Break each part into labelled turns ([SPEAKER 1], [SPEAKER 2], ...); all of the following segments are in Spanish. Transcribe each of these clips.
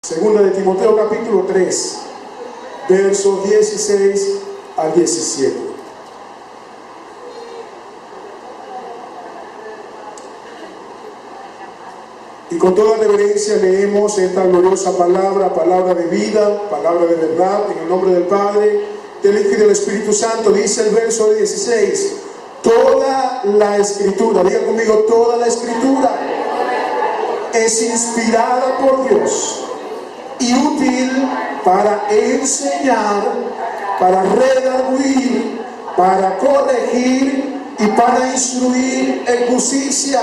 [SPEAKER 1] Segunda de Timoteo capítulo 3, versos 16 al 17. Y con toda reverencia leemos esta gloriosa palabra, palabra de vida, palabra de verdad, en el nombre del Padre, del Hijo y del Espíritu Santo. Dice el verso 16: toda la Escritura, diga conmigo, toda la Escritura es inspirada por Dios y útil para enseñar, para redarguir, para corregir y para instruir en justicia,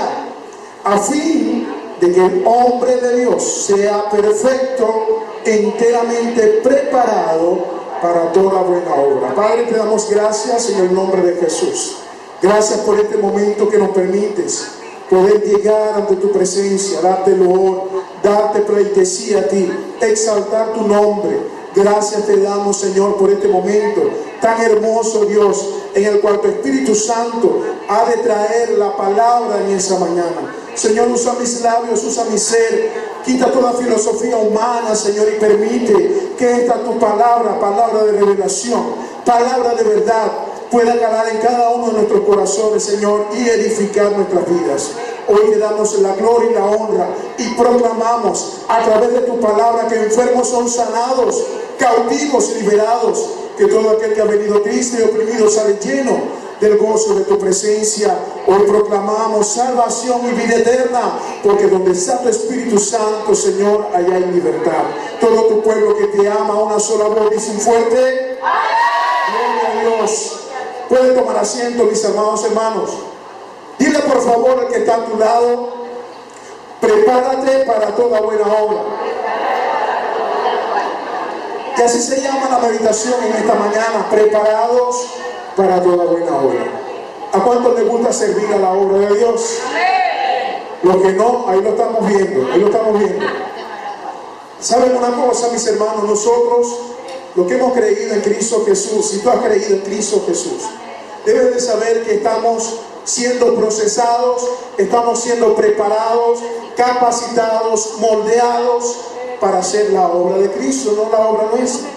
[SPEAKER 1] a fin de que el hombre de Dios sea perfecto, enteramente preparado para toda buena obra. Padre, te damos gracias en el nombre de Jesús. Gracias por este momento que nos permites poder llegar ante tu presencia, darte loor, darte pleitesía a ti, exaltar tu nombre. Gracias te damos, Señor, por este momento tan hermoso, Dios, en el cual tu Espíritu Santo ha de traer la palabra en esa mañana. Señor, usa mis labios, usa mi ser, quita toda filosofía humana, Señor, y permite que esta tu palabra, palabra de revelación, palabra de verdad, pueda calar en cada uno de nuestros corazones, Señor, y edificar nuestras vidas. Hoy te damos la gloria y la honra y proclamamos a través de tu palabra que enfermos son sanados, cautivos y liberados, que todo aquel que ha venido triste y oprimido sale lleno del gozo de tu presencia. Hoy proclamamos salvación y vida eterna, porque donde está tu Espíritu Santo, Señor, allá hay libertad. Todo tu pueblo que te ama, una sola voz, dice un fuerte gloria a Dios. Pueden tomar asiento, mis amados hermanos. Dile por favor al que está a tu lado: prepárate para toda buena obra. Y así se llama la meditación en esta mañana: preparados para toda buena obra. ¿A cuántos les gusta servir a la obra de Dios? Los que no, ahí lo estamos viendo, ahí lo estamos viendo. ¿Saben una cosa, mis hermanos? Nosotros, los que hemos creído en Cristo Jesús, si tú has creído en Cristo Jesús, debes de saber que estamos siendo procesados, estamos siendo preparados, capacitados, moldeados para hacer la obra de Cristo, no la obra nuestra.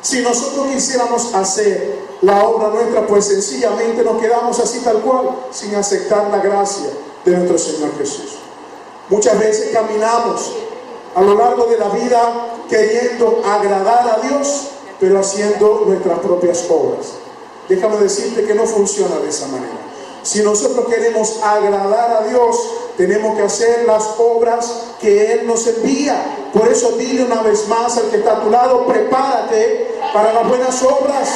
[SPEAKER 1] Si nosotros quisiéramos hacer la obra nuestra, pues sencillamente nos quedamos así tal cual, sin aceptar la gracia de nuestro Señor Jesús. Muchas veces caminamos a lo largo de la vida queriendo agradar a Dios, pero haciendo nuestras propias obras. Déjame decirte que no funciona de esa manera. Si nosotros queremos agradar a Dios, tenemos que hacer las obras que Él nos envía. Por eso dile una vez más al que está a tu lado: prepárate para las buenas obras.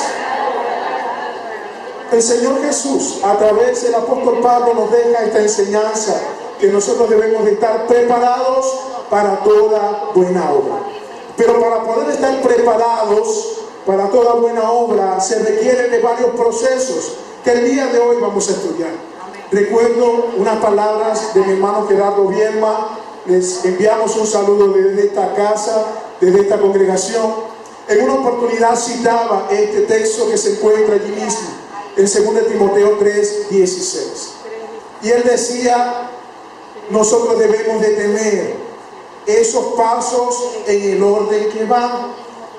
[SPEAKER 1] El Señor Jesús, a través del apóstol Pablo, nos deja esta enseñanza, que nosotros debemos de estar preparados para toda buena obra. Pero para poder estar preparados para toda buena obra se requiere de varios procesos que el día de hoy vamos a estudiar. Recuerdo unas palabras de mi hermano Gerardo Bielma. Les enviamos un saludo desde esta casa, desde esta congregación. En una oportunidad citaba este texto que se encuentra allí mismo, en 2 Timoteo 3, 16. Y él decía: nosotros debemos de tener esos pasos en el orden que van.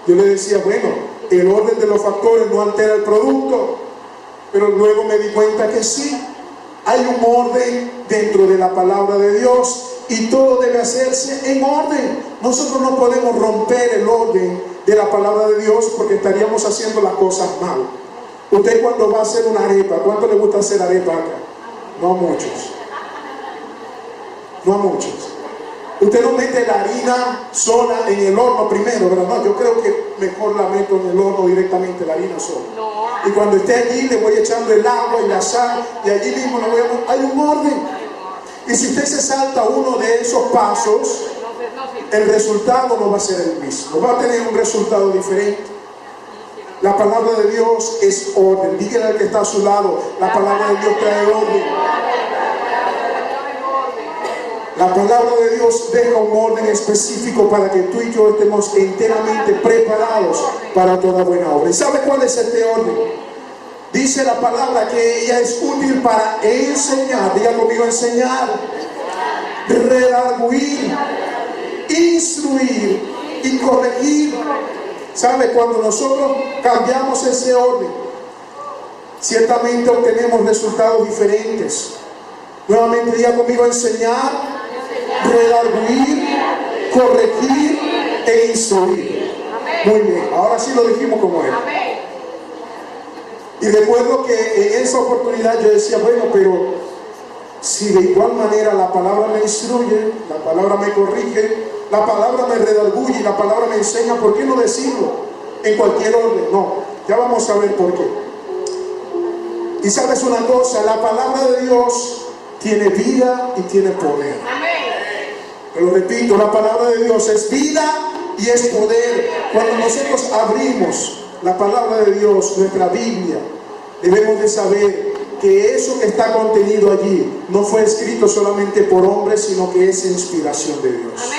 [SPEAKER 1] Yo le decía, bueno, el orden de los factores no altera el producto, pero luego me di cuenta que sí, hay un orden dentro de la palabra de Dios y todo debe hacerse en orden. Nosotros no podemos romper el orden de la palabra de Dios, porque estaríamos haciendo las cosas mal. Usted, cuando va a hacer una arepa, ¿cuánto le gusta hacer arepa acá? No a muchos. No a muchos. Usted no mete la harina sola en el horno primero, ¿verdad? No, yo creo que mejor la meto en el horno directamente, la harina sola. Y cuando esté allí, le voy echando el agua y la sal, y allí mismo le voy a... Hay un orden. Y si usted se salta uno de esos pasos, el resultado no va a ser el mismo, va a tener un resultado diferente. La palabra de Dios es orden. Dígale al que está a su lado: la palabra de Dios trae orden. La palabra de Dios deja un orden específico para que tú y yo estemos enteramente preparados para toda buena obra. ¿Y sabe cuál es este orden? Dice la palabra que ella es útil para enseñar. Diga conmigo: enseñar, redarguir, instruir y corregir. ¿Sabe? Cuando nosotros cambiamos ese orden, ciertamente obtenemos resultados diferentes. Nuevamente diga conmigo: enseñar, redarguir, corregir e instruir. Muy bien, ahora sí lo dijimos como él. Y recuerdo que en esa oportunidad yo decía: bueno, pero si de igual manera la palabra me instruye, la palabra me corrige, la palabra me redarguye y la palabra me enseña, ¿por qué no decirlo en cualquier orden? No, ya vamos a ver por qué. Y sabes una cosa, la palabra de Dios tiene vida y tiene poder. Te lo repito, la palabra de Dios es vida y es poder. Cuando nosotros abrimos la palabra de Dios, nuestra Biblia, debemos de saber que eso que está contenido allí no fue escrito solamente por hombres, sino que es inspiración de Dios.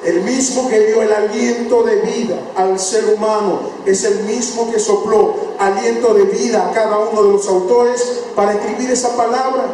[SPEAKER 1] El mismo que dio el aliento de vida al ser humano es el mismo que sopló aliento de vida a cada uno de los autores para escribir esa palabra.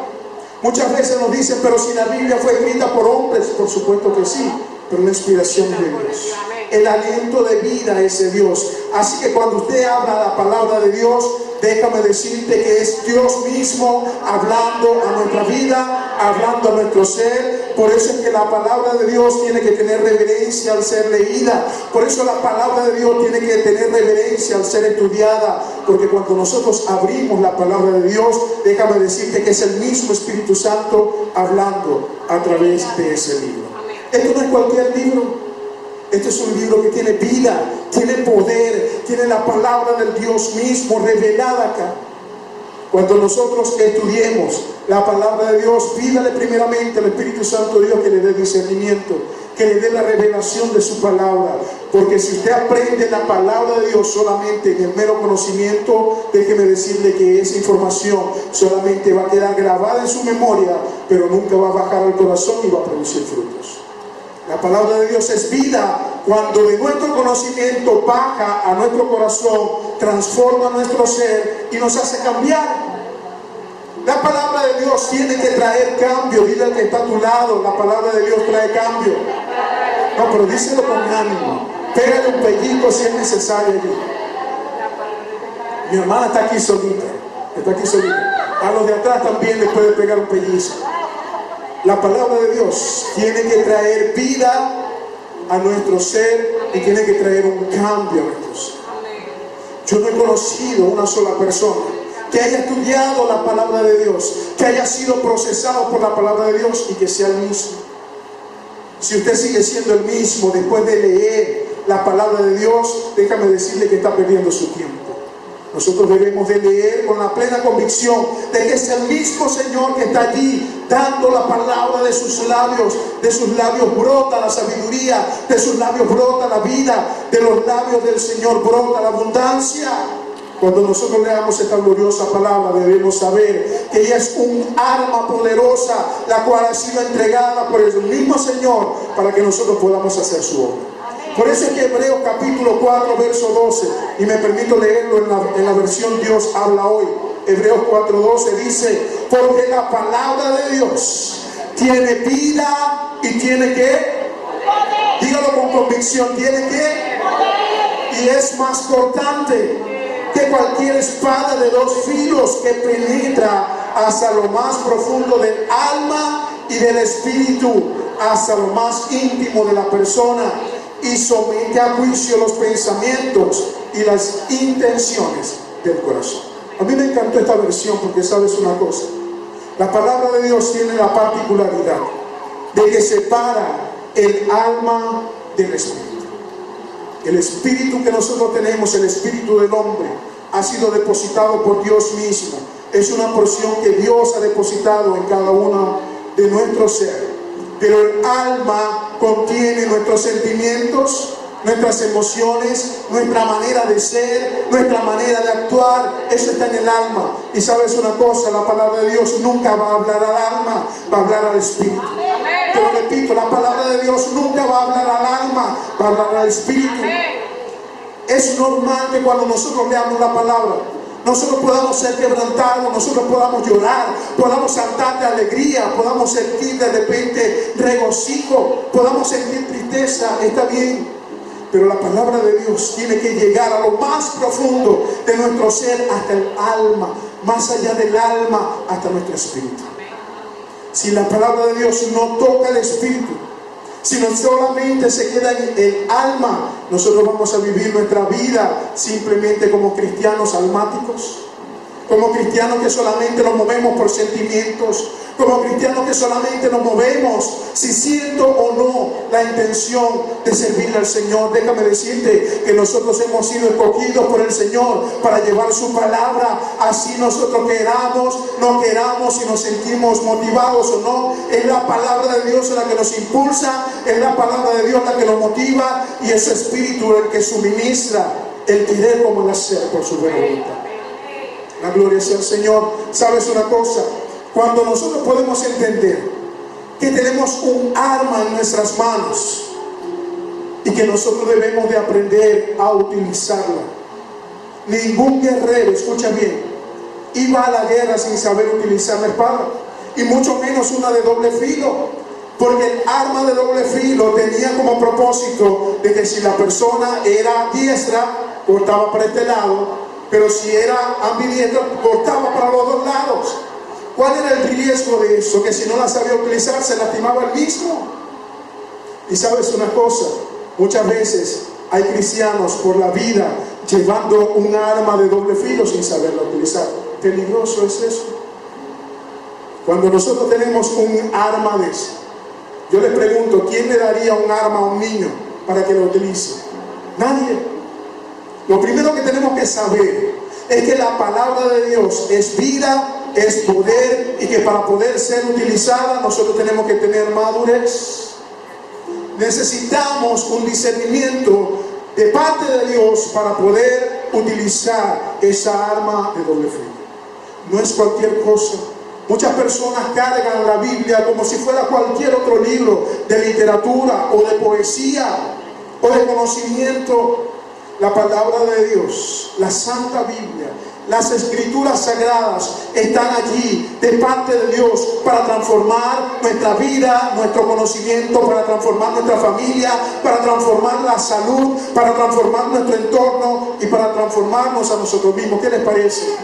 [SPEAKER 1] Muchas veces nos dicen: pero si la Biblia fue escrita por hombres. Por supuesto que sí, pero la inspiración de Dios, el aliento de vida es de Dios. Así que cuando usted habla la palabra de Dios, déjame decirte que es Dios mismo hablando a nuestra vida, hablando a nuestro ser. Por eso es que la palabra de Dios tiene que tener reverencia al ser leída. Por eso la palabra de Dios tiene que tener reverencia al ser estudiada. Porque cuando nosotros abrimos la palabra de Dios, déjame decirte que es el mismo Espíritu Santo hablando a través de ese libro. Esto no es cualquier libro. Este es un libro que tiene vida, tiene poder, tiene la palabra del Dios mismo revelada acá. Cuando nosotros estudiemos la palabra de Dios, pídale primeramente al Espíritu Santo de Dios que le dé discernimiento, que le dé la revelación de su palabra. Porque si usted aprende la palabra de Dios solamente en el mero conocimiento, déjeme decirle que esa información solamente va a quedar grabada en su memoria, pero nunca va a bajar al corazón y va a producir frutos. La palabra de Dios es vida. Cuando de nuestro conocimiento baja a nuestro corazón, transforma nuestro ser y nos hace cambiar. La palabra de Dios tiene que traer cambio. Dile al que está a tu lado: la palabra de Dios trae cambio. No, pero díselo con ánimo. Pégale un pellizco si es necesario allí. Mi hermana está aquí solita. Está aquí solita. A los de atrás también les puede pegar un pellizco. La palabra de Dios tiene que traer vida a nuestro ser y tiene que traer un cambio a nuestro ser. Yo no he conocido una sola persona que haya estudiado la palabra de Dios, que haya sido procesado por la palabra de Dios y que sea el mismo. Si usted sigue siendo el mismo después de leer la palabra de Dios, déjame decirle que está perdiendo su tiempo. Nosotros debemos de leer con la plena convicción de que es el mismo Señor que está allí dando la palabra. De sus labios brota la sabiduría, de sus labios brota la vida, de los labios del Señor brota la abundancia. Cuando nosotros leamos esta gloriosa palabra, debemos saber que ella es un arma poderosa, la cual ha sido entregada por el mismo Señor para que nosotros podamos hacer su obra. Por eso es que Hebreos capítulo 4, verso 12, y me permito leerlo en la versión Dios habla hoy. Hebreos 4:12 dice: porque la palabra de Dios tiene vida y tiene ¿qué? Dígalo con convicción: tiene ¿qué? Y es más cortante que cualquier espada de dos filos, que penetra hasta lo más profundo del alma y del espíritu, hasta lo más íntimo de la persona, y somete a juicio los pensamientos y las intenciones del corazón. A mí me encantó esta versión porque sabes una cosa: la palabra de Dios tiene la particularidad de que separa el alma del espíritu. El espíritu que nosotros tenemos, el espíritu del hombre, ha sido depositado por Dios mismo. Es una porción que Dios ha depositado en cada uno de nuestros seres. Pero el alma contiene nuestros sentimientos, nuestras emociones, nuestra manera de ser, nuestra manera de actuar. Eso está en el alma. Y sabes una cosa: la palabra de Dios nunca va a hablar al alma, va a hablar al espíritu. Te lo repito, la palabra de Dios nunca va a hablar al alma, va a hablar al espíritu. Es normal que cuando nosotros leamos la palabra, nosotros podamos ser quebrantados, nosotros podamos llorar, podamos saltar de alegría, podamos sentir de repente regocijo, podamos sentir tristeza. Está bien, Pero la palabra de Dios tiene que llegar a lo más profundo de nuestro ser, hasta el alma, más allá del alma, hasta nuestro espíritu. Si la palabra de Dios no toca el espíritu, si no solamente se queda en el alma, nosotros vamos a vivir nuestra vida simplemente como cristianos almáticos, como cristianos que solamente nos movemos por sentimientos, como cristianos que solamente nos movemos si siento o no la intención de servirle al Señor. Déjame decirte que nosotros hemos sido escogidos por el Señor para llevar su palabra, así nosotros queramos, no queramos, si nos sentimos motivados o no. Es la palabra de Dios la que nos impulsa, es la palabra de Dios la que nos motiva, y es Espíritu el que suministra el querer como el hacer por su buena voluntad. La gloria sea al Señor. ¿Sabes una cosa? Cuando nosotros podemos entender que tenemos un arma en nuestras manos y que nosotros debemos de aprender a utilizarla. Ningún guerrero, escucha bien, iba a la guerra sin saber utilizar la espada, y mucho menos una de doble filo, porque el arma de doble filo tenía como propósito de que si la persona era diestra, cortaba para este lado, pero si era ambidiestra, cortaba para los dos lados. ¿Cuál era el riesgo de eso? Que si no la sabía utilizar, se lastimaba el mismo. Y sabes una cosa, muchas veces hay cristianos por la vida llevando un arma de doble filo sin saberla utilizar. Peligroso es eso. Cuando nosotros tenemos un arma de eso, yo les pregunto, ¿quién le daría un arma a un niño para que lo utilice? Nadie. Lo primero que tenemos que saber es que la palabra de Dios es vida, es poder, y que para poder ser utilizada nosotros tenemos que tener madurez. Necesitamos un discernimiento de parte de Dios para poder utilizar esa arma de doble filo. No es cualquier cosa. Muchas personas cargan la Biblia como si fuera cualquier otro libro de literatura o de poesía o de conocimiento. La palabra de Dios, la Santa Biblia, las Escrituras Sagradas están allí de parte de Dios para transformar nuestra vida, nuestro conocimiento, para transformar nuestra familia, para transformar la salud, para transformar nuestro entorno y para transformarnos a nosotros mismos. ¿Qué les parece?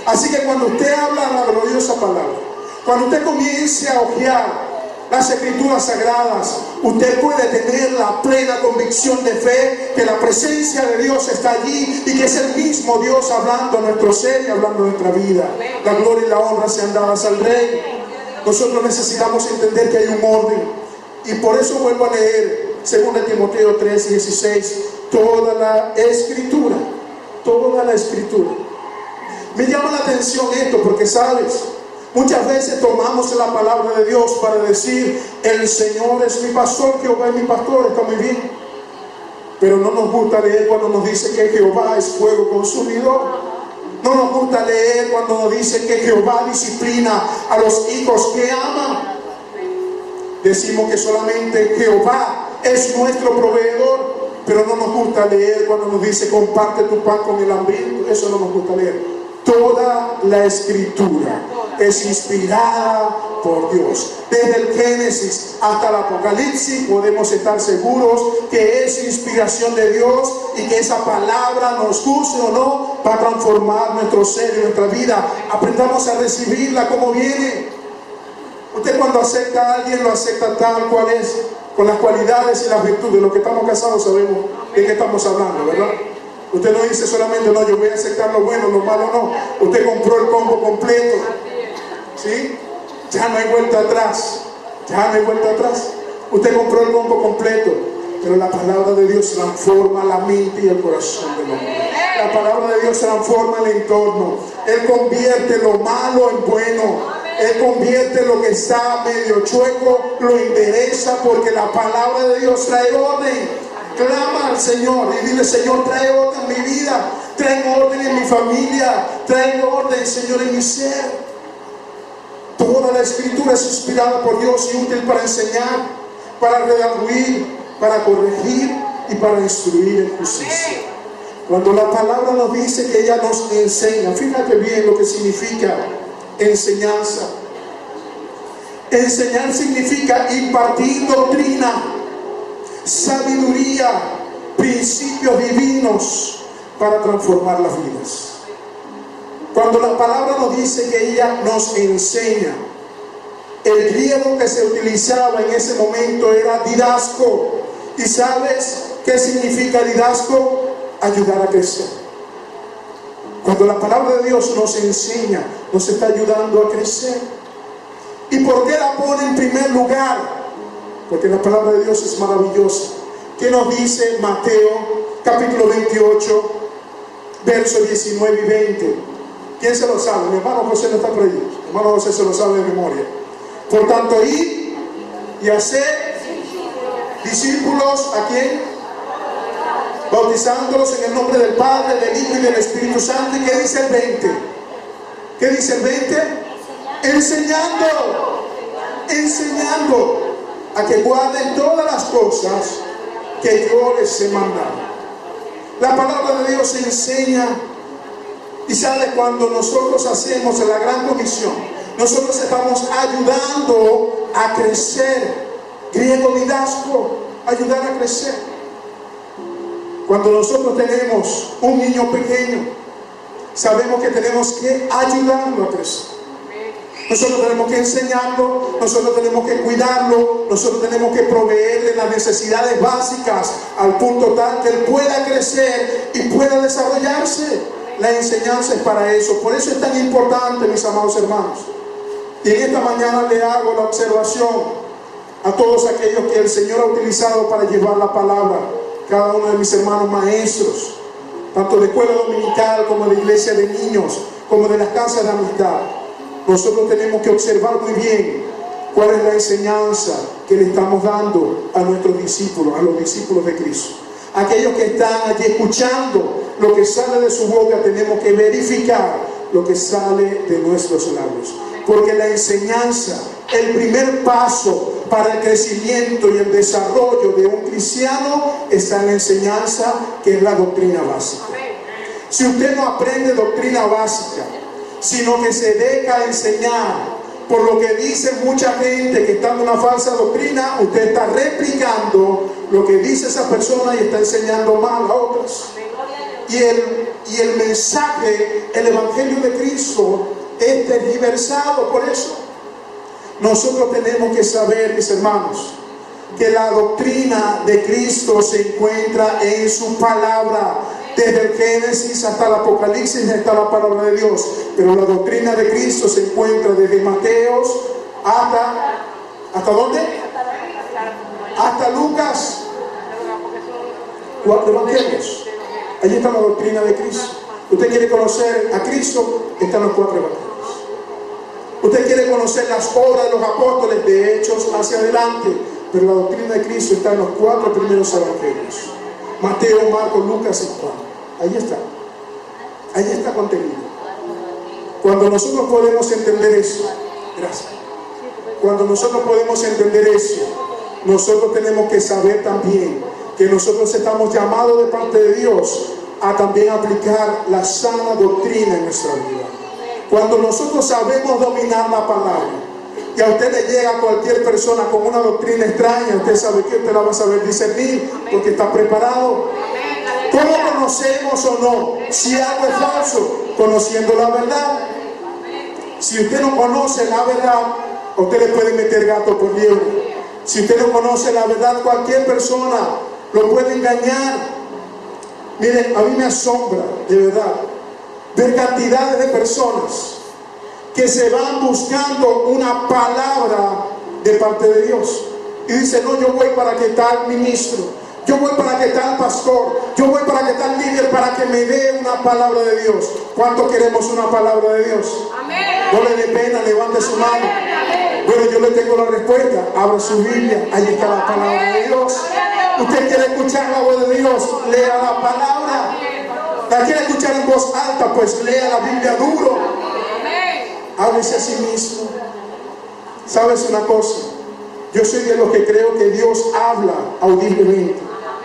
[SPEAKER 1] Así que cuando usted habla la gloriosa palabra, cuando usted comience a hojear las Escrituras Sagradas, usted puede tener la plena convicción de fe que la presencia de Dios está allí y que es el mismo Dios hablando a nuestro ser y hablando a nuestra vida. La gloria y la honra sean dadas al Rey. Nosotros necesitamos entender que hay un orden, y por eso vuelvo a leer 2 Timoteo 3:16. Toda la Escritura, toda la Escritura. Me llama la atención esto porque, ¿sabes? Muchas veces tomamos la palabra de Dios para decir, el Señor es mi pastor, Jehová es mi pastor, está muy bien. Pero no nos gusta leer cuando nos dice que Jehová es fuego consumidor. No nos gusta leer cuando nos dice que Jehová disciplina a los hijos que ama. Decimos que solamente Jehová es nuestro proveedor, pero no nos gusta leer cuando nos dice comparte tu pan con el hambriento. Eso no nos gusta leer. Toda la Escritura es inspirada por Dios. Desde el Génesis hasta el Apocalipsis podemos estar seguros que es inspiración de Dios y que esa palabra, nos guste o no, va a transformar nuestro ser y nuestra vida. Aprendamos a recibirla como viene. Usted cuando acepta a alguien, lo acepta tal cual es, con las cualidades y las virtudes. Los que estamos casados sabemos de qué estamos hablando, ¿verdad? Usted no dice solamente, no, yo voy a aceptar lo bueno, lo malo no. Usted compró el combo completo. ¿Sí? Ya no hay vuelta atrás. Ya no hay vuelta atrás. Usted compró el combo completo. Pero la palabra de Dios transforma la mente y el corazón del hombre. La palabra de Dios transforma el entorno. Él convierte lo malo en bueno. Él convierte lo que está medio chueco, lo endereza, porque la palabra de Dios trae orden. Clama al Señor y dile, Señor, trae orden en mi vida, trae orden en mi familia, trae orden, Señor, en mi ser. Toda la Escritura es inspirada por Dios y útil para enseñar, para redarguir, para corregir y para instruir en justicia. Cuando la palabra nos dice que ella nos enseña, fíjate bien lo que significa enseñanza. Enseñar significa impartir doctrina, sabiduría, principios divinos para transformar las vidas. Cuando la palabra nos dice que ella nos enseña, el griego que se utilizaba en ese momento era didasco. ¿Y sabes qué significa didasco? Ayudar a crecer. Cuando la palabra de Dios nos enseña, nos está ayudando a crecer. ¿Y por qué la pone en primer lugar? Porque la palabra de Dios es maravillosa. ¿Qué nos dice Mateo capítulo 28, versos 19 y 20? ¿Quién se lo sabe? Mi hermano José no está por ahí. Mi hermano José se lo sabe de memoria. Por tanto, id y hacer discípulos, ¿a quién? Bautizándolos en el nombre del Padre, del Hijo y del Espíritu Santo. ¿Y qué dice el 20? ¿Qué dice el 20? Enseñando a que guarden todas las cosas que yo les he mandado. La palabra de Dios enseña. Y sabe, cuando nosotros hacemos la gran comisión, nosotros estamos ayudando a crecer. Griego didasco, ayudar a crecer. Cuando nosotros tenemos un niño pequeño, sabemos que tenemos que ayudarlo a crecer. Nosotros tenemos que enseñarlo, nosotros tenemos que cuidarlo, nosotros tenemos que proveerle las necesidades básicas al punto tal que él pueda crecer y pueda desarrollarse. La enseñanza es para eso. Por eso es tan importante, mis amados hermanos. Y en esta mañana le hago la observación a todos aquellos que el Señor ha utilizado para llevar la palabra. Cada uno de mis hermanos maestros, tanto de escuela dominical como de iglesia de niños, como de las casas de amistad. Nosotros tenemos que observar muy bien cuál es la enseñanza que le estamos dando a nuestros discípulos, a los discípulos de Cristo. Aquellos que están allí escuchando lo que sale de su boca, tenemos que verificar lo que sale de nuestros labios. Porque la enseñanza, el primer paso para el crecimiento y el desarrollo de un cristiano está en la enseñanza, que es la doctrina básica. Si usted no aprende doctrina básica, sino que se deja enseñar por lo que dice mucha gente que está en una falsa doctrina, usted está replicando lo que dice esa persona y está enseñando mal a otras. Y el mensaje, el evangelio de Cristo es tergiversado por eso. Nosotros tenemos que saber, mis hermanos, que la doctrina de Cristo se encuentra en su palabra. Desde el Génesis hasta el Apocalipsis está la palabra de Dios. Pero la doctrina de Cristo se encuentra desde Mateos ¿hasta dónde? Hasta Lucas. 4 evangelios. Allí está la doctrina de Cristo. Usted quiere conocer a Cristo, están los 4 evangelios. Usted quiere conocer las obras de los apóstoles, de Hechos hacia adelante, pero la doctrina de Cristo está en los 4 primeros evangelios: Mateo, Marcos, Lucas y Juan. Ahí está contenido. Cuando nosotros podemos entender eso, gracias. Cuando nosotros podemos entender eso, nosotros tenemos que saber también que nosotros estamos llamados de parte de Dios a también aplicar la sana doctrina en nuestra vida. Cuando nosotros sabemos dominar la palabra, y a usted le llega a cualquier persona con una doctrina extraña, usted sabe que usted la va a saber discernir porque está preparado. ¿Cómo conocemos o no si algo es falso? Conociendo la verdad. Si usted no conoce la verdad, usted le puede meter gato por liebre. Si usted no conoce la verdad, cualquier persona lo puede engañar. Miren, a mí me asombra, de verdad, ver cantidades de personas que se van buscando una palabra de parte de Dios y dicen: no, yo voy para que tal ministro, yo voy para que tal pastor, yo voy para que tal líder, para que me dé una palabra de Dios. ¿Cuánto queremos una palabra de Dios? Amén. No le dé pena, levante su mano. Bueno, yo le tengo la respuesta. Abra su Biblia, ahí está la palabra de Dios. Usted quiere escuchar la voz de Dios, lea la palabra. La quiere escuchar en voz alta, pues lea la Biblia duro. Háblese a sí mismo. ¿Sabes una cosa? Yo soy de los que creo que Dios habla audiblemente.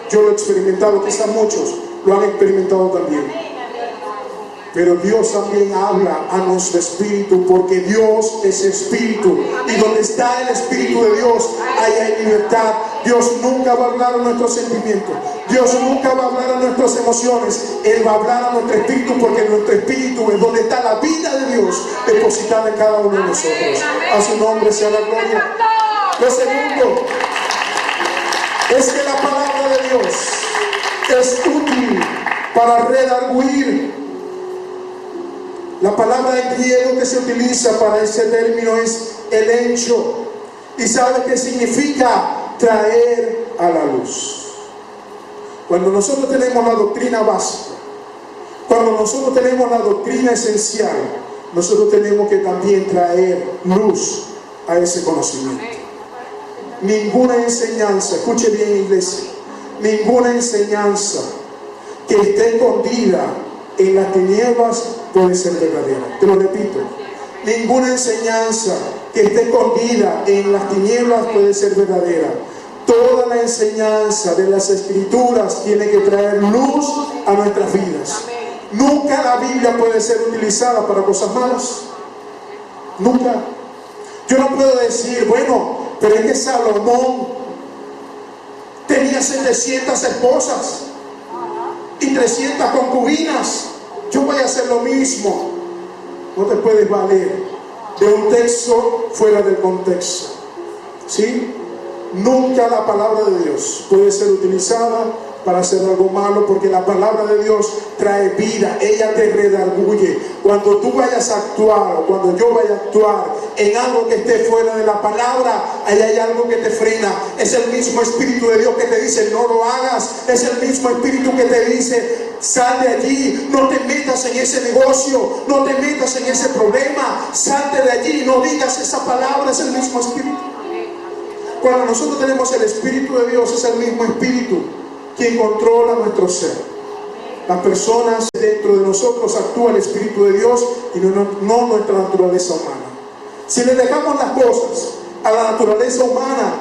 [SPEAKER 1] Yo lo he experimentado, quizás muchos lo han experimentado también. Pero Dios también habla a nuestro espíritu, porque Dios es espíritu. Y donde está el espíritu de Dios, ahí hay libertad. Dios nunca va a hablar a nuestros sentimientos. Dios nunca va a hablar a nuestras emociones. Él va a hablar a nuestro espíritu, porque nuestro espíritu es donde está la vida de Dios depositada en cada uno de nosotros. A su nombre sea la gloria. Lo segundo es que la palabra de Dios es útil para redarguir. La palabra en griego que se utiliza para ese término es elencho, y sabe que significa traer a la luz. Cuando nosotros tenemos la doctrina básica, cuando nosotros tenemos la doctrina esencial, nosotros tenemos que también traer luz a ese conocimiento. Ninguna enseñanza, escuche bien, iglesia, ninguna enseñanza que esté escondida en las tinieblas puede ser verdadera. Te lo repito, ninguna enseñanza que esté escondida en las tinieblas puede ser verdadera. Toda la enseñanza de las Escrituras tiene que traer luz a nuestras vidas. Nunca la Biblia puede ser utilizada para cosas malas. Nunca. Yo no puedo decir, bueno, pero es que Salomón tenía 700 esposas y 300 concubinas. Yo voy a hacer lo mismo. No te puedes valer de un texto fuera del contexto. ¿Sí? Nunca la palabra de Dios puede ser utilizada para hacer algo malo, porque la palabra de Dios trae vida. Ella te redarguye. Cuando tú vayas a actuar, o cuando yo vaya a actuar en algo que esté fuera de la palabra, ahí hay algo que te frena. Es el mismo Espíritu de Dios que te dice no lo hagas. Es el mismo Espíritu que te dice sal de allí, no te metas en ese negocio, no te metas en ese problema, salte de allí, no digas esa palabra. Es el mismo Espíritu. Cuando nosotros tenemos el Espíritu de Dios, es el mismo Espíritu quien controla nuestro ser. Las personas dentro de nosotros actúa el Espíritu de Dios y no nuestra naturaleza humana. Si le dejamos las cosas a la naturaleza humana,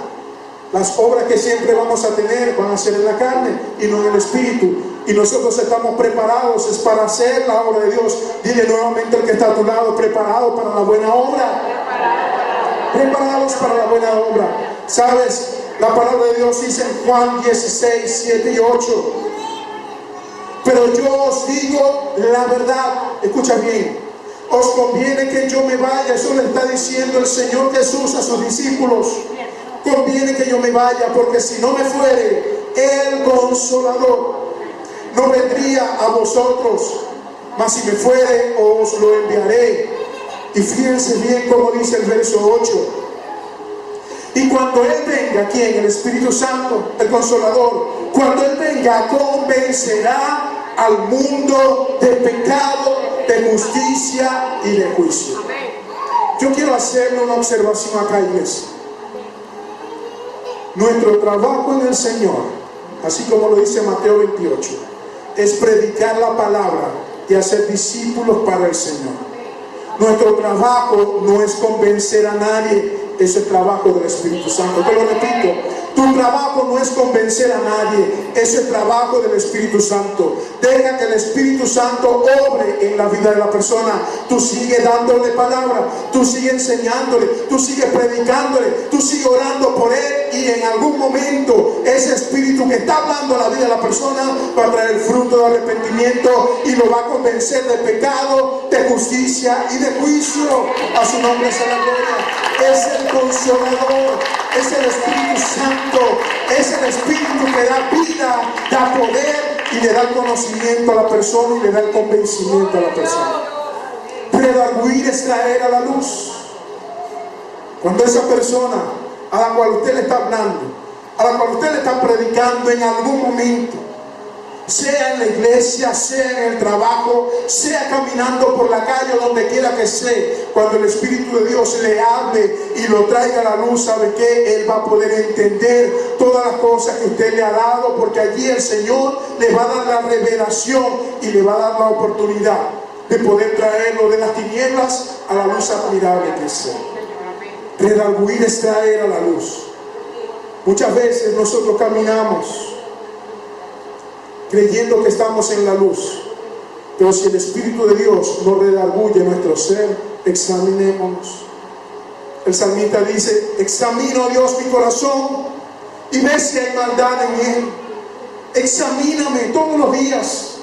[SPEAKER 1] las obras que siempre vamos a tener van a ser en la carne y no en el Espíritu. Y nosotros estamos preparados es para hacer la obra de Dios. Dile nuevamente al que está a tu lado, preparado para la buena obra. Preparados para la buena obra. ¿Sabes? La palabra de Dios dice en Juan 16, 7 y 8. Pero yo os digo la verdad. Escucha bien. Os conviene que yo me vaya. Eso le está diciendo el Señor Jesús a sus discípulos. Conviene que yo me vaya, porque si no me fuere, el Consolador no vendría a vosotros, mas si me fuere, os lo enviaré. Y fíjense bien como dice el verso 8. Y cuando Él venga, ¿quién? El Espíritu Santo, el Consolador. Cuando Él venga, convencerá al mundo de pecado, de justicia y de juicio. Yo quiero hacerle una observación acá, iglesia. Nuestro trabajo en el Señor, así como lo dice Mateo 28, es predicar la palabra y hacer discípulos para el Señor. Nuestro trabajo no es convencer a nadie, es el trabajo del Espíritu Santo. Te lo repito, tu trabajo no es convencer a nadie, es el trabajo del Espíritu Santo. Deja que el Espíritu Santo obre en la vida de la persona. Tú sigues dándole palabra, tú sigues enseñándole, tú sigues predicándole, tú sigues orando por él, y en algún momento ese Espíritu que está hablando a la vida de la persona va a traer fruto de arrepentimiento y lo va a convencer de pecado, de justicia y de juicio. A su nombre sea la gloria. Es el Consolador, es el Espíritu Santo, es el Espíritu que da vida, da poder y le da el conocimiento a la persona y le da el convencimiento a la persona. Redarguir es traer a la luz. Cuando esa persona a la cual usted le está hablando, a la cual usted le está predicando en algún momento, sea en la iglesia, sea en el trabajo, sea caminando por la calle o donde quiera que esté, cuando el Espíritu de Dios le hable y lo traiga a la luz, ¿sabe qué? Él va a poder entender todas las cosas que usted le ha dado, porque allí el Señor le va a dar la revelación y le va a dar la oportunidad de poder traerlo de las tinieblas a la luz admirable que es Él. Redarguir es traer a la luz. Muchas veces nosotros caminamos creyendo que estamos en la luz, pero si el Espíritu de Dios nos redarguye nuestro ser, examinémonos. El salmista dice: examino, Dios, mi corazón y ve si hay maldad en él. Examíname todos los días.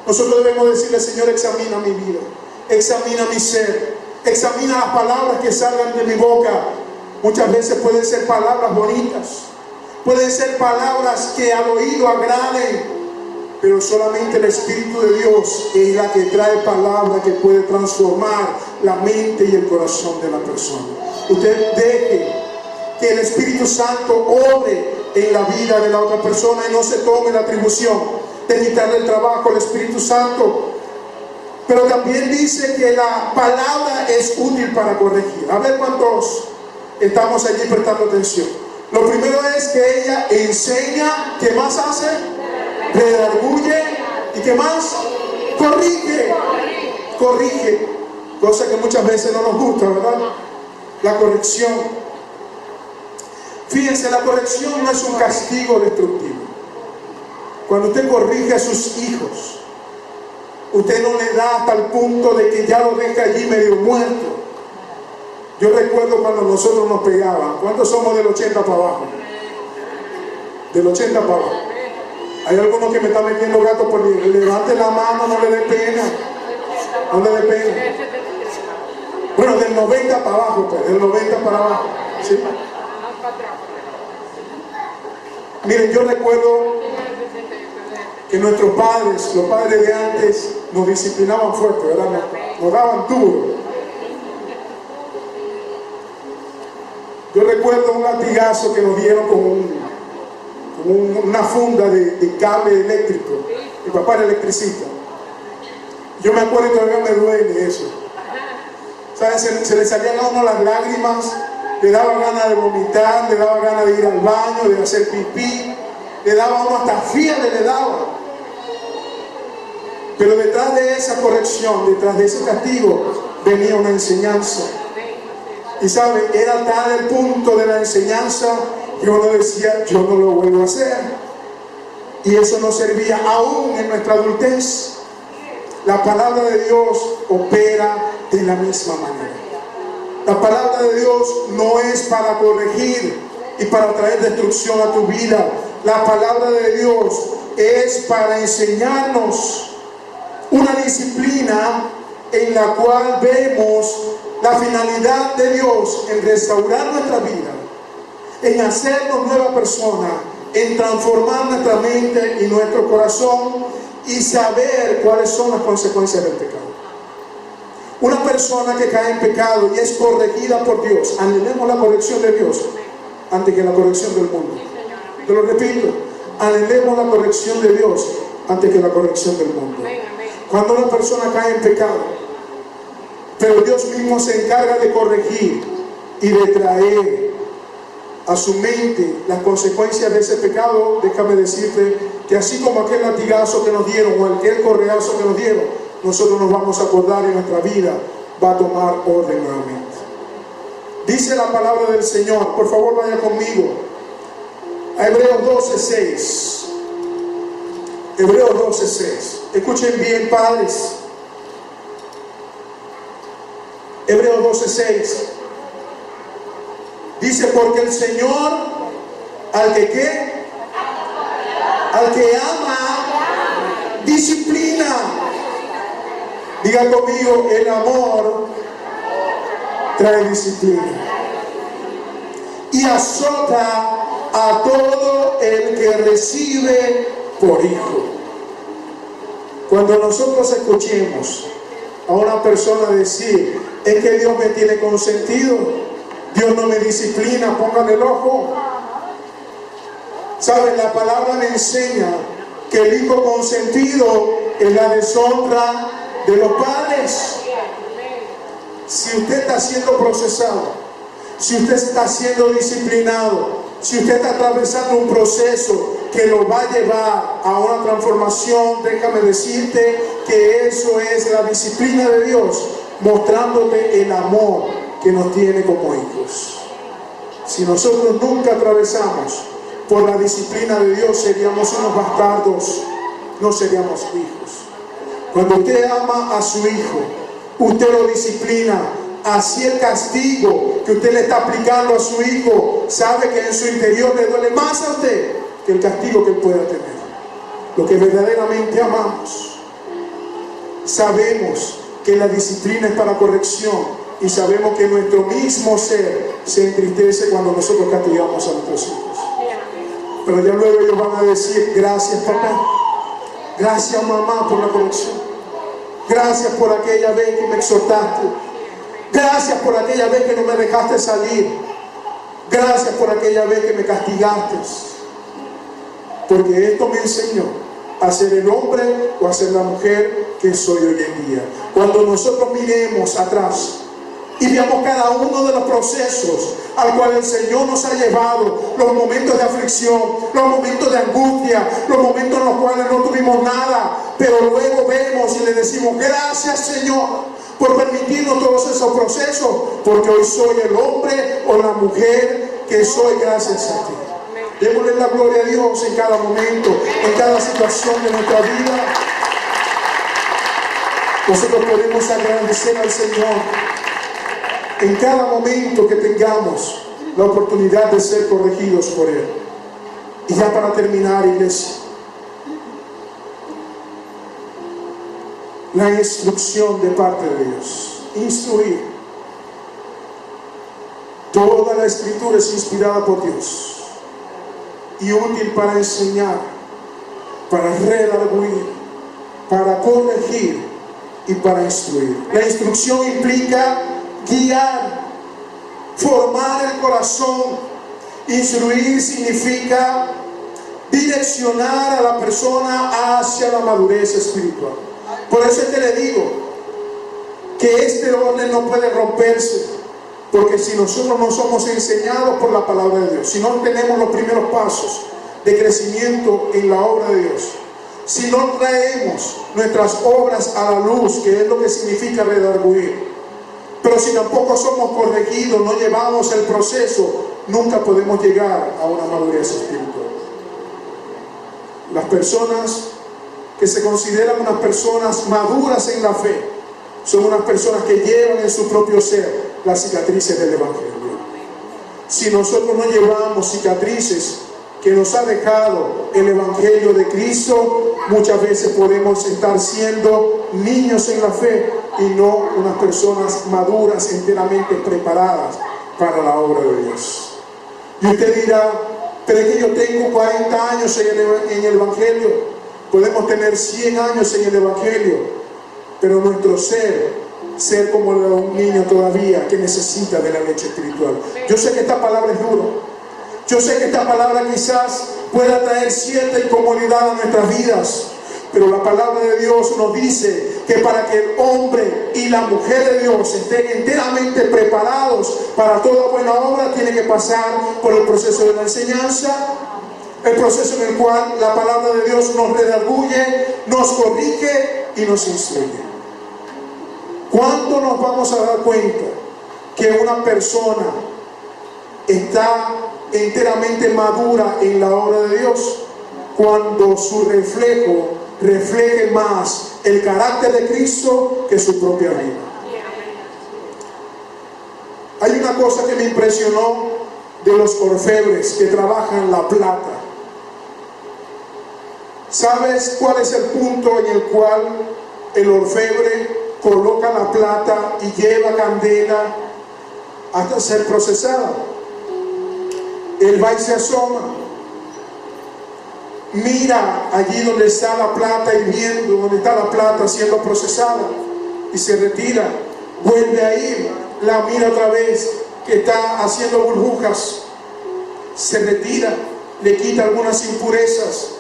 [SPEAKER 1] Nosotros debemos decirle: Señor, examina mi vida, examina mi ser, examina las palabras que salgan de mi boca. Muchas veces pueden ser palabras bonitas, pueden ser palabras que al oído agraden, pero solamente el Espíritu de Dios es la que trae palabra que puede transformar la mente y el corazón de la persona. Usted deje que el Espíritu Santo obre en la vida de la otra persona y no se tome la atribución de quitarle el trabajo al Espíritu Santo. Pero también dice que la palabra es útil para corregir. A ver cuántos estamos allí prestando atención. Lo primero es que ella enseña. ¿Qué más hace? Redarguye. ¿Y qué más? Corrige. Corrige. Cosa que muchas veces no nos gusta, ¿verdad? La corrección. Fíjense, la corrección no es un castigo destructivo. Cuando usted corrige a sus hijos, usted no le da hasta el punto de que ya lo deja allí medio muerto. Yo recuerdo cuando nosotros nos pegaban. ¿Cuántos somos del 80 para abajo? Del 80 para abajo. Hay algunos que me están metiendo gato por ahí. Levante la mano, no le dé pena. No le dé pena. Bueno, del 90 para abajo, pues, del 90 para abajo. ¿Sí? Miren, yo recuerdo que nuestros padres, los padres de antes, nos disciplinaban fuerte, ¿verdad? Nos daban duro. Yo recuerdo un latigazo que nos dieron con una funda de cable eléctrico. Mi papá era electricista. Yo me acuerdo y todavía me duele eso. ¿Saben? Se le salían a uno las lágrimas, le daba ganas de vomitar, le daba ganas de ir al baño, de hacer pipí, le daba a uno hasta fiebre, le daba. Pero detrás de esa corrección, detrás de ese castigo, venía una enseñanza. Y sabe, era tal el punto de la enseñanza que uno decía: yo no lo vuelvo a hacer. Y eso nos servía aún en nuestra adultez. La palabra de Dios opera de la misma manera. La palabra de Dios no es para corregir y para traer destrucción a tu vida. La palabra de Dios es para enseñarnos una disciplina en la cual vemos la finalidad de Dios en restaurar nuestra vida, en hacernos nueva persona, en transformar nuestra mente y nuestro corazón y saber cuáles son las consecuencias del pecado. Una persona que cae en pecado y es corregida por Dios, anhelemos la corrección de Dios antes que la corrección del mundo. Te lo repito, anhelemos la corrección de Dios antes que la corrección del mundo. Cuando una persona cae en pecado, pero Dios mismo se encarga de corregir y de traer a su mente las consecuencias de ese pecado, déjame decirte que así como aquel latigazo que nos dieron o aquel correazo que nos dieron, nosotros nos vamos a acordar y nuestra vida va a tomar orden nuevamente. Dice la palabra del Señor, por favor vaya conmigo a Hebreos 12:6. Hebreos 12:6. Escuchen bien, padres. Hebreos 12:6. Dice: porque el Señor, al que ¿qué? Al que ama, disciplina. Diga conmigo: el amor trae disciplina. Y azota a todo el que recibe por hijo. Cuando nosotros escuchemos a una persona decir: es que Dios me tiene consentido, Dios no me disciplina, pongan el ojo. ¿Saben? La palabra me enseña que el hijo consentido es la deshonra de los padres. Si usted está siendo procesado, si usted está siendo disciplinado, si usted está atravesando un proceso que lo va a llevar a una transformación, déjame decirte que eso es la disciplina de Dios, mostrándote el amor que nos tiene como hijos. Si nosotros nunca atravesamos por la disciplina de Dios, seríamos unos bastardos, no seríamos hijos. Cuando usted ama a su hijo, usted lo disciplina, así el castigo que usted le está aplicando a su hijo, sabe que en su interior le duele más a usted que el castigo que él pueda tener. Lo que verdaderamente amamos, sabemos que la disciplina es para corrección y sabemos que nuestro mismo ser se entristece cuando nosotros castigamos a nuestros hijos. Pero ya luego ellos van a decir: gracias papá, gracias mamá por la corrección, gracias por aquella vez que me exhortaste, gracias por aquella vez que no me dejaste salir, gracias por aquella vez que me castigaste, porque esto me enseñó a ser el hombre o a ser la mujer que soy hoy en día. Cuando nosotros miremos atrás y veamos cada uno de los procesos al cual el Señor nos ha llevado, los momentos de aflicción, los momentos de angustia, los momentos en los cuales no tuvimos nada, pero luego vemos y le decimos: gracias Señor por permitirnos todos esos procesos, porque hoy soy el hombre o la mujer que soy gracias a ti. Démosle la gloria a Dios en cada momento, en cada situación de nuestra vida. Nosotros podemos agradecer al Señor en cada momento que tengamos la oportunidad de ser corregidos por Él. Y ya para terminar, iglesia, la instrucción de parte de Dios. Instruir. Toda la Escritura es inspirada por Dios y útil para enseñar, para redarguir, para corregir y para instruir. La instrucción implica guiar, formar el corazón. Instruir significa direccionar a la persona hacia la madurez espiritual. Por eso es que le digo que este orden no puede romperse, porque si nosotros no somos enseñados por la palabra de Dios, si no tenemos los primeros pasos de crecimiento en la obra de Dios, si no traemos nuestras obras a la luz, que es lo que significa redarguir, pero si tampoco somos corregidos, no llevamos el proceso, nunca podemos llegar a una madurez espiritual. Las personas que se consideran unas personas maduras en la fe son unas personas que llevan en su propio ser las cicatrices del Evangelio. Si nosotros no llevamos cicatrices que nos ha dejado el Evangelio de Cristo, muchas veces podemos estar siendo niños en la fe y no unas personas maduras, enteramente preparadas para la obra de Dios. Y usted dirá: pero es que yo tengo 40 años en el Evangelio. Podemos tener 100 años en el Evangelio, pero nuestro ser como un niño todavía que necesita de la leche espiritual. Yo sé que esta palabra es dura. Yo sé que esta palabra quizás pueda traer cierta incomodidad a nuestras vidas, pero la palabra de Dios nos dice que para que el hombre y la mujer de Dios estén enteramente preparados para toda buena obra, tiene que pasar por el proceso de la enseñanza, el proceso en el cual la palabra de Dios nos redarguye, nos corrige y nos instruye. ¿Cuándo nos vamos a dar cuenta que una persona está enteramente madura en la obra de Dios? Cuando su reflejo refleje más el carácter de Cristo que su propia vida. Hay una cosa que me impresionó de los orfebres que trabajan la plata. ¿Sabes cuál es el punto en el cual el orfebre coloca la plata y lleva candela hasta ser procesada? Él va y se asoma, mira allí donde está la plata hirviendo, donde está la plata siendo procesada, y se retira, vuelve a ir, la mira otra vez que está haciendo burbujas, se retira, le quita algunas impurezas,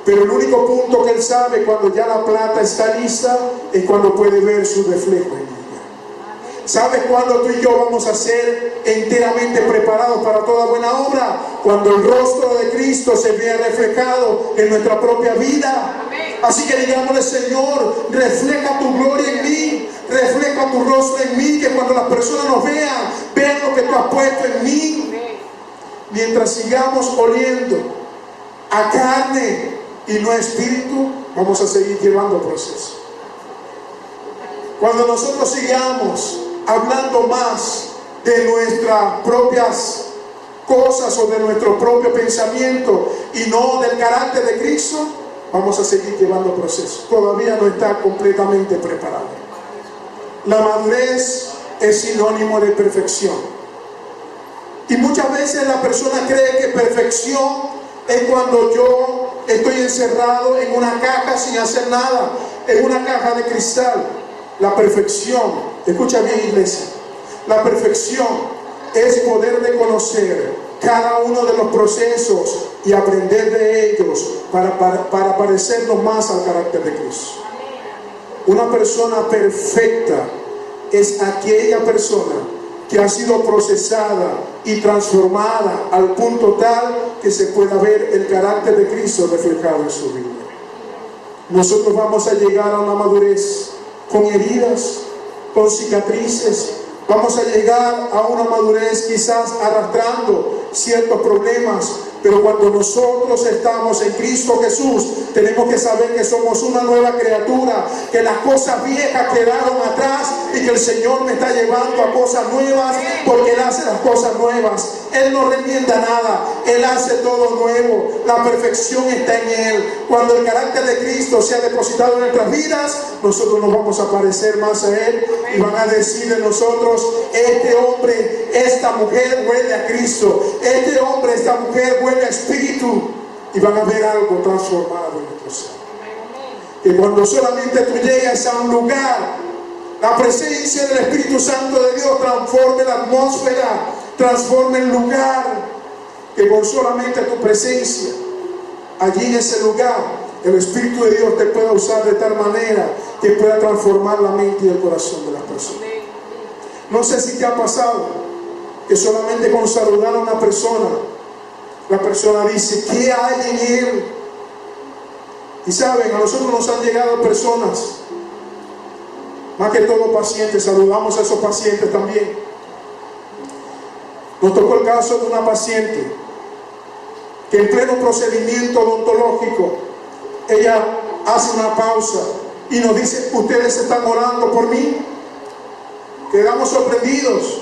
[SPEAKER 1] pero el único punto que él sabe cuando ya la plata está lista es cuando puede ver su reflejo en ella. ¿Sabes cuándo tú y yo vamos a ser enteramente preparados para toda buena obra? Cuando el rostro de Cristo se vea reflejado en nuestra propia vida. Así que digámosle: Señor, refleja tu gloria en mí, refleja tu rostro en mí, que cuando las personas nos vean, vean lo que tú has puesto en mí. Mientras sigamos oliendo a carne y no a espíritu, vamos a seguir llevando proceso. Cuando nosotros sigamos hablando más de nuestras propias cosas o de nuestro propio pensamiento y no del carácter de Cristo, vamos a seguir llevando procesos. Todavía no está completamente preparado. La madurez es sinónimo de perfección. Y muchas veces la persona cree que perfección es cuando yo estoy encerrado en una caja sin hacer nada, en una caja de cristal. La perfección, escucha bien, iglesia, la perfección es poder reconocer cada uno de los procesos y aprender de ellos para parecernos más al carácter de Cristo. Una persona perfecta es aquella persona que ha sido procesada y transformada al punto tal que se pueda ver el carácter de Cristo reflejado en su vida. Nosotros vamos a llegar a una madurez con heridas, con cicatrices. Vamos a llegar a una madurez quizás arrastrando ciertos problemas, pero cuando nosotros estamos en Cristo Jesús, tenemos que saber que somos una nueva criatura, que las cosas viejas quedaron atrás y que el Señor me está llevando a cosas nuevas, porque Él hace las cosas nuevas. Él no remienda nada, Él hace todo nuevo. La perfección está en Él. Cuando el carácter de Cristo sea depositado en nuestras vidas, nosotros nos vamos a parecer más a Él y van a decir de nosotros: este hombre, esta mujer huele a Cristo, este hombre, esta mujer huele a Espíritu, y van a ver algo transformado en nuestro ser. Que cuando solamente tú llegas a un lugar, la presencia del Espíritu Santo de Dios transforme la atmósfera, transforme el lugar. Que con solamente tu presencia allí en ese lugar, el Espíritu de Dios te pueda usar de tal manera que pueda transformar la mente y el corazón de las personas. No sé si te ha pasado que solamente con saludar a una persona, la persona dice: ¿qué hay en él? Y saben, a nosotros nos han llegado personas, más que todo pacientes. Saludamos a esos pacientes también. Nos tocó el caso de una paciente que en pleno procedimiento odontológico, ella hace una pausa y nos dice: ¿ustedes están orando por mí? Quedamos sorprendidos.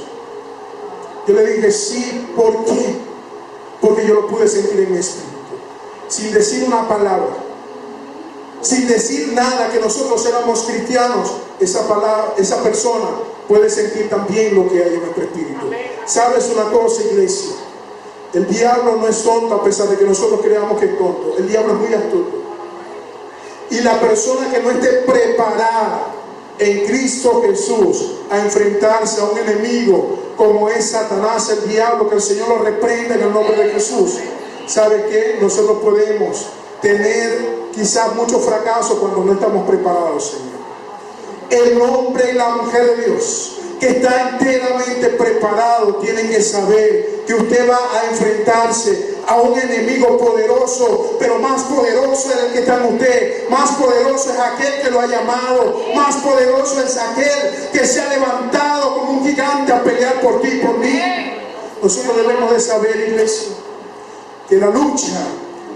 [SPEAKER 1] Yo le dije: sí. ¿Por qué? Porque yo lo pude sentir en mi espíritu, sin decir una palabra, sin decir nada, que nosotros éramos cristianos. Esa persona puede sentir también lo que hay en nuestro espíritu. ¿Sabes una cosa, iglesia? El diablo no es tonto, a pesar de que nosotros creamos que es tonto. El diablo es muy astuto. Y la persona que no esté preparada en Cristo Jesús a enfrentarse a un enemigo como es Satanás, el diablo, que el Señor lo reprenda en el nombre de Jesús, ¿sabe qué? Nosotros podemos tener quizás mucho fracaso cuando no estamos preparados, Señor. El hombre y la mujer de Dios que está enteramente preparado tienen que saber que usted va a enfrentarse a un enemigo poderoso, pero más poderoso es el que está en usted, más poderoso es aquel que lo ha llamado, más poderoso es aquel que se ha levantado como un gigante a pelear por ti y por mí. Nosotros debemos de saber, iglesia, que la lucha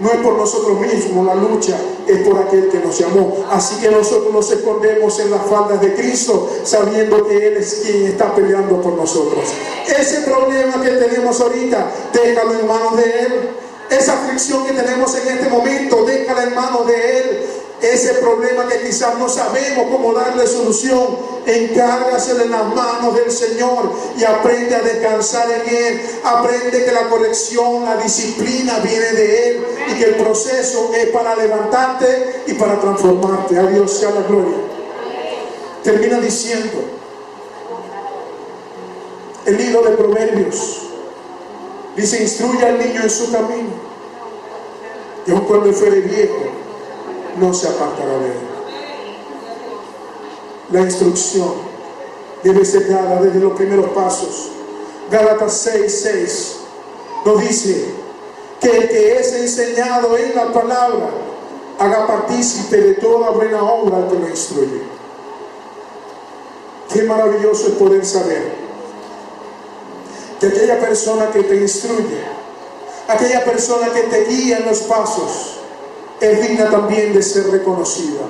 [SPEAKER 1] no es por nosotros mismos, la lucha es por aquel que nos llamó. Así que nosotros nos escondemos en las faldas de Cristo, sabiendo que Él es quien está peleando por nosotros. Ese problema que tenemos ahorita, déjalo en manos de Él. Esa aflicción que tenemos en este momento, déjala en manos de Él. Ese problema que quizás no sabemos cómo darle solución, encárgaselo en las manos del Señor y aprende a descansar en Él. Aprende que la corrección, la disciplina viene de Él y que el proceso es para levantarte y para transformarte. A Dios sea la gloria. Termina diciendo el libro de Proverbios, dice: instruye al niño en su camino, y aun cuando fuere viejo no se apartará de él. La instrucción debe ser dada desde los primeros pasos. Gálatas 6:6 nos dice que el que es enseñado en la palabra haga partícipe de toda buena obra al que lo instruye. Qué maravilloso es poder saber que aquella persona que te instruye, aquella persona que te guía en los pasos, es digna también de ser reconocida.